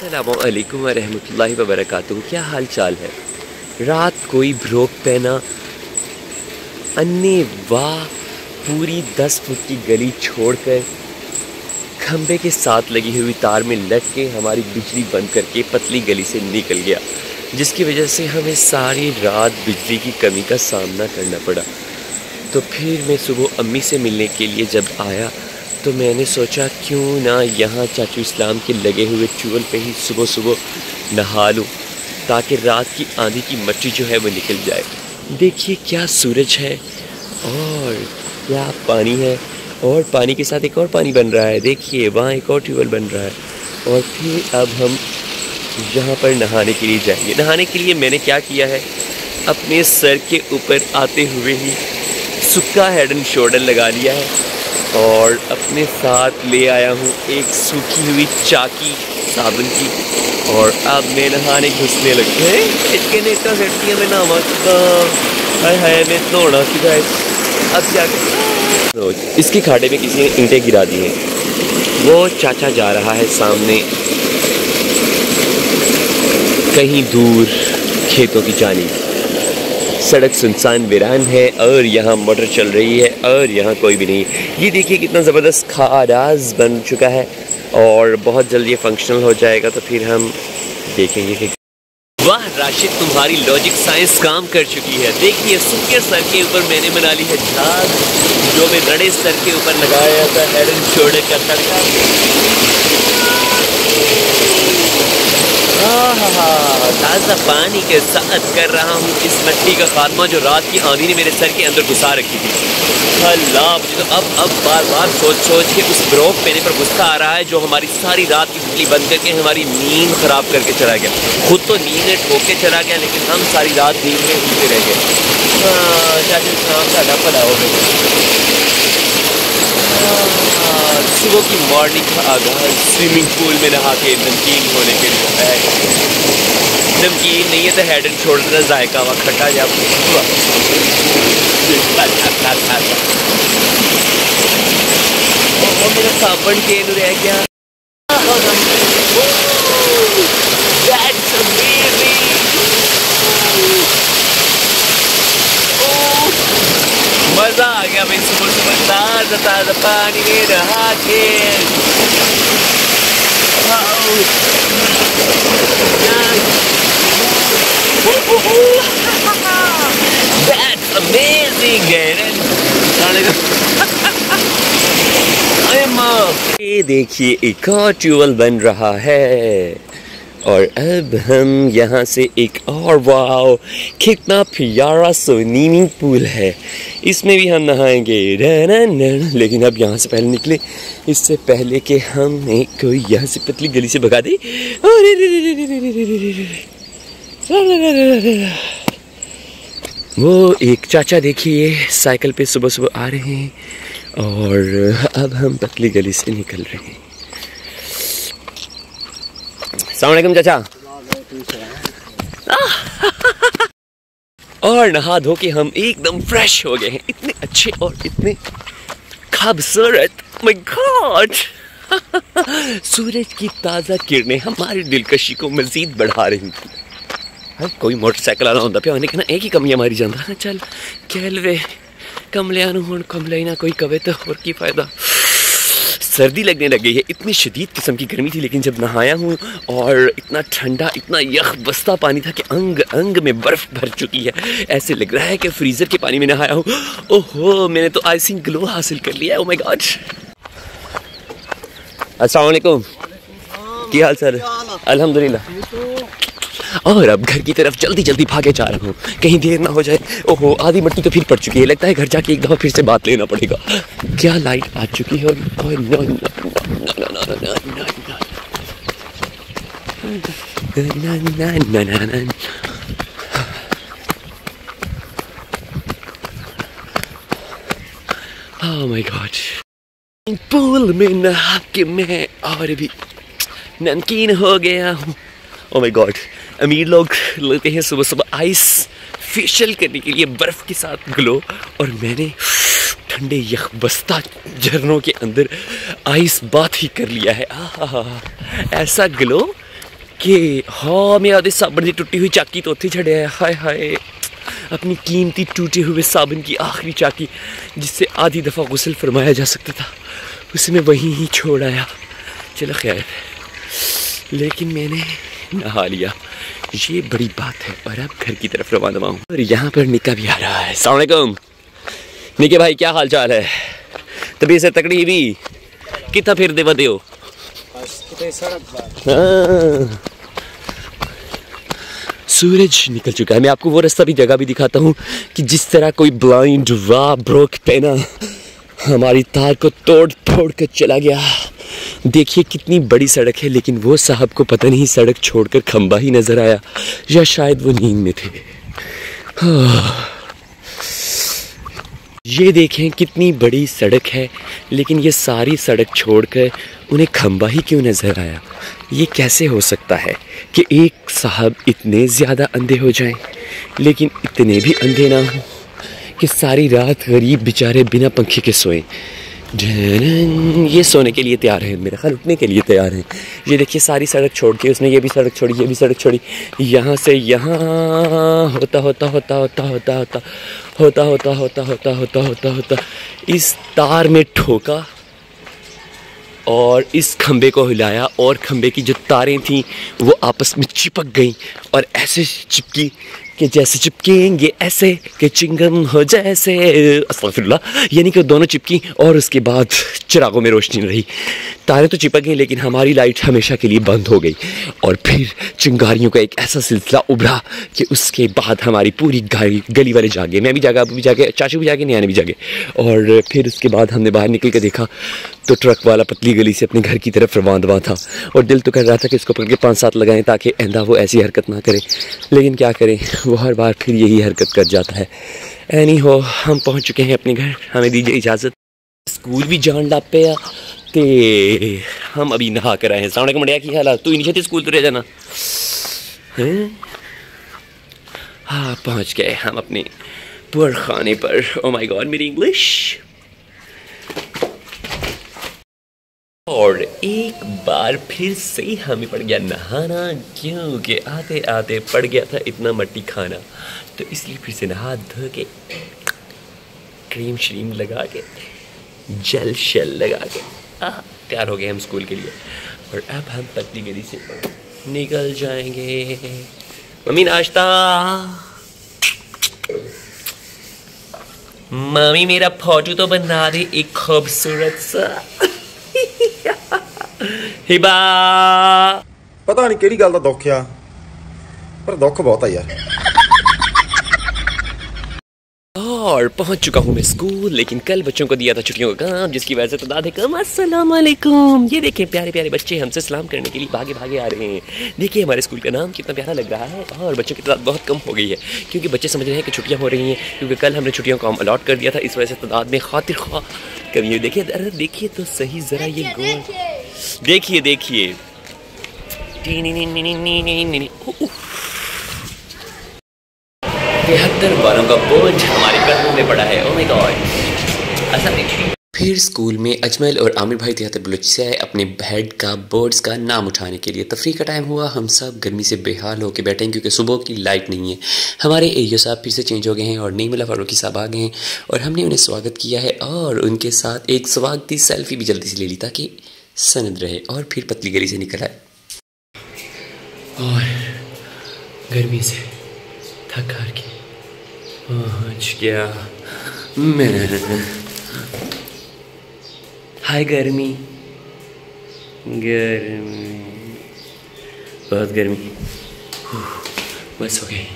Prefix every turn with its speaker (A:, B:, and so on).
A: अस्सलामुअलैकुम वरहमतुल्लाहि वबरकातुहू। क्या हाल चाल है। रात कोई भ्रोक पहना अन्ने वाह पूरी 10 फुट की गली छोड़कर खंबे के साथ लगी हुई तार में लट के हमारी बिजली बंद करके पतली गली से निकल गया, जिसकी वजह से हमें सारी रात बिजली की कमी का सामना करना पड़ा। तो फिर मैं सुबह अम्मी से मिलने के लिए जब आया तो मैंने सोचा क्यों ना यहाँ चाचू इस्लाम के लगे हुए ट्यूबवेल पे ही सुबह सुबह नहा लूँ, ताकि रात की आंधी की मट्टी जो है वो निकल जाए। देखिए क्या सूरज है और क्या पानी है, और पानी के साथ एक और पानी बन रहा है। देखिए वहाँ एक और ट्यूबवेल बन रहा है। और फिर अब हम यहाँ पर नहाने के लिए जाएंगे। नहाने के लिए मैंने क्या किया है, अपने सर के ऊपर आते हुए ही सूखा हेड एंड शोल्डर लगा लिया है और अपने साथ ले आया हूँ एक सूखी हुई चाकी साबुन की। और अब मैं नहाने घुसने लगे में नहावा मैं नहाना सीधा। अब क्या करें, इसके खाड़े में किसी ने ईंटें गिरा दी हैं। वो चाचा जा रहा है सामने कहीं दूर खेतों की जानिब। सड़क सुनसान वीरान है और यहाँ मोटर चल रही है और यहाँ कोई भी नहीं। ये देखिए कितना ज़बरदस्त खाराज बन चुका है और बहुत जल्दी ये फंक्शनल हो जाएगा, तो फिर हम देखेंगे कि वाह राशिद तुम्हारी लॉजिक साइंस काम कर चुकी है। देखिए सूखे सर के ऊपर मैंने बना ली है झाग, जो मैं रड़े सर के ऊपर लगाया था हेड एंड शोल्डर का तड़का। ताज़ा पानी के साथ कर रहा हूँ इस मट्टी का खात्मा जो रात की आंधी ने मेरे सर के अंदर घुसा रखी थी। अल्लाह, मुझे तो अब बार बार सोच के उस ब्रोक पेने पर गुस्सा आ रहा है जो हमारी सारी रात की बिजली बंद करके हमारी नींद ख़राब करके चला गया। खुद तो नींद में ठोक के चला गया, लेकिन हम सारी रात नींद में उठते रह गए। चाचा शाम साढ़ा भला हो गया। सुबह की मॉर्निंग का आगाज़ स्विमिंग पूल में नहा के नमकीन होने के लिए है। नमकीन नहीं है तो हेड एंड शोल्डर का जायका हुआ खट्टा जा मेरा साबुन के रह गया। मज़ा आ गया भाई, सुबह सुबह ताज़ा ताज़ा पानी में नहा के। That's amazing, ये देखिए एक और ट्यूबवेल बन रहा है और अब हम यहाँ से एक और वाओ कितना प्यारा स्विमिंग पूल है, इसमें भी हम नहाएंगे। लेकिन अब यहाँ से पहले निकले, इससे पहले कि हम एक कोई यहाँ से पतली गली से भगा दे। वो एक चाचा देखिए साइकिल पे सुबह सुबह आ रहे हैं और अब हम पतली गली से निकल रहे हैं। अस्सलाम वालेकुम चाचा। और नहा धो के हम एकदम फ्रेश हो गए हैं, इतने अच्छे और इतने खूबसूरत। माय गॉड, सूरज की ताज़ा किरणें हमारी दिलकशी को मज़ीद बढ़ा रही थी। कोई मोटरसाइकिल वाला होंदा पिया लेकिन एक ही कमियां मारी जाता है। चल कह वे कमलिया हुण कमले ना कोई कवे तो और की फ़ायदा। सर्दी लगने लग गई है, इतनी शदीद किस्म की गर्मी थी, लेकिन जब नहाया हूँ और इतना ठंडा इतना यख बस्ता पानी था कि अंग अंग में बर्फ़ भर चुकी है। ऐसे लग रहा है कि फ्रीज़र के पानी में नहाया हूँ। ओहो, मैंने तो आइसिंग ग्लो हासिल कर लिया। Oh my God. अस्सलाम वालेकुम, क्या हाल सर? अल्हम्दुलिल्लाह। और अब घर की तरफ जल्दी जल्दी भागे जा रहा हूँ, कहीं देर ना हो जाए। ओहो, आधी मिट्टी तो फिर पड़ चुकी है, लगता है घर जाके एक दफ़ा फिर से बात लेना पड़ेगा। क्या लाइट आ चुकी है। ओह माय गॉड, पूल में नहा के मैं और भी नमकीन हो गया हूँ। ओह माय गॉड, अमीर लोग लेते हैं सुबह सुबह आइस फेशियल करने के लिए बर्फ़ के साथ ग्लो, और मैंने ठंडे यखबस्ता झरनों के अंदर आइस बात ही कर लिया है। ऐसा ग्लो कि हाँ मैं आधे साबन की टुटी हुई चाकी तो उत्थे छड़िया। हाय हाय, अपनी कीमती टूटे हुए साबन की आखिरी चाकी जिससे आधी दफ़ा गुस्ल फरमाया जा सकता था, उसे मैं वहीं ही छोड़ आया। चलो खैर, लेकिन मैंने नहा लिया, ये बड़ी बात है। और अब घर की तरफ रवाना हूँ और यहाँ पर निका भी आ रहा है। अस्सलाम वालेकुम निके भाई, क्या हाल चाल है? तबीयत से तकड़ी भी कितना फिर दे वदे हो? हाँ। सूरज निकल चुका है। मैं आपको वो रास्ता भी जगह भी दिखाता हूँ कि जिस तरह कोई ब्लाइंड वाह ब्रोक पेना हमारी तार को तोड़ तोड़ कर चला गया। देखिए कितनी बड़ी सड़क है, लेकिन वो साहब को पता नहीं सड़क छोड़कर खंबा ही नजर आया, या शायद वो नींद में थे। ये देखें कितनी बड़ी सड़क है, लेकिन ये सारी सड़क छोड़कर उन्हें खंबा ही क्यों नजर आया? ये कैसे हो सकता है कि एक साहब इतने ज़्यादा अंधे हो जाएं, लेकिन इतने भी अंधे ना हो कि सारी रात गरीब बेचारे बिना पंखे के सोएं। ये सोने के लिए तैयार है, मेरा ख्याल उठने के लिए तैयार हैं। ये देखिए सारी सड़क छोड़ के उसने ये भी सड़क छोड़ी, ये भी सड़क छोड़ी, यहाँ से यहाँ होता होता होता होता होता होता होता होता होता होता होता होता होता इस तार में ठोका और इस खंबे को हिलाया, और खंबे की जो तारें थीं वो आपस में चिपक गईं और ऐसे चिपकी कि जैसे चिपकेंगे ऐसे कि चिंगम हो जैसे। अस्तगफिरुल्लाह, यानी कि दोनों चिपकी और उसके बाद चिरागों में रोशनी नहीं रही। तारें तो चिपक गई, लेकिन हमारी लाइट हमेशा के लिए बंद हो गई। और फिर चिंगारियों का एक ऐसा सिलसिला उभरा कि उसके बाद हमारी पूरी गली वाले जागे, मैं भी जागा, अबू भी जागे, चाचू भी जागे, नियाने भी जागे। और फिर उसके बाद हमने बाहर निकल कर देखा तो ट्रक वाला पतली गली से अपने घर की तरफ रवाना था। और दिल तो कर रहा था कि इसको पकड़ के 5-7 लगाएं ताकि आइंदा वो ऐसी हरकत ना करे, लेकिन क्या करें, वो हर बार फिर यही हरकत कर जाता है। एनी हो, हम पहुंच चुके हैं अपने घर, हमें दीजिए इजाज़त। स्कूल भी जान लग पे ते हम अभी नहा कर आए हैं। सामने को मंडिया की हाल, तू नीचे स्कूल तो रह जाना हैं। हाँ, पहुंच गए हम अपने पुअर खाने पर। ओ माय गॉड, मेरी इंग्लिश। और एक बार फिर से हमें पड़ गया नहाना, क्योंकि आते आते पड़ गया था इतना मट्टी खाना, तो इसलिए फिर से नहा धो के क्रीम श्रीम लगा के जल शल लगा के तैयार हो गए हम स्कूल के लिए। और अब हम पतली गली से निकल जाएंगे। मम्मी नाश्ता, मम्मी मेरा फोटो तो बना दे एक खूबसूरत सा। हिबा,
B: पता नहीं केड़ी गल दा दुख आ, पर दुख बहुत है यार।
A: और पहुंच चुका हूँ मैं स्कूल, लेकिन कल बच्चों को दिया था छुट्टियों का काम, जिसकी वजह से तो दादे कम अस्सलाम वालेकुम। ये देखें प्यारे प्यारे बच्चे हमसे सलाम करने के लिए भागे भागे आ रहे हैं। देखिए हमारे स्कूल का नाम कितना प्यारा लग रहा है। और बच्चों की तादाद बहुत कम हो गई है, क्योंकि बच्चे समझ रहे हैं कि छुट्टियाँ हो रही हैं, क्योंकि कल हमने छुट्टियों को हम अलॉट कर दिया था। इस वजह से तादाद में खातिर खा कमी हुई। देखिए, अरे देखिए तो सही ज़रा ये गोल, देखिए देखिए 73 बालों का बोझ हमारे कंधों में पड़ा है। Oh my God. ऐसा देखिए, फिर स्कूल में अजमल और आमिर भाई थे बलूच से आए अपने हेड का बोर्ड्स का नाम उठाने के लिए। तफरीह का टाइम हुआ, हम सब गर्मी से बेहाल होकर बैठे हैं क्योंकि सुबह की लाइट नहीं है। हमारे एयो साहब फिर से चेंज हो गए हैं और नीमला फारूकी साहब आ गए हैं, और हमने उन्हें स्वागत किया है और उनके साथ एक स्वागती सेल्फी भी जल्दी से ले ली ताकि सनद रहे। और फिर पतली गली से निकल आए और गर्मी से थक हार के पहुँच गया मैं। हाय गर्मी, गर्मी, बहुत गर्मी, बस हो गई।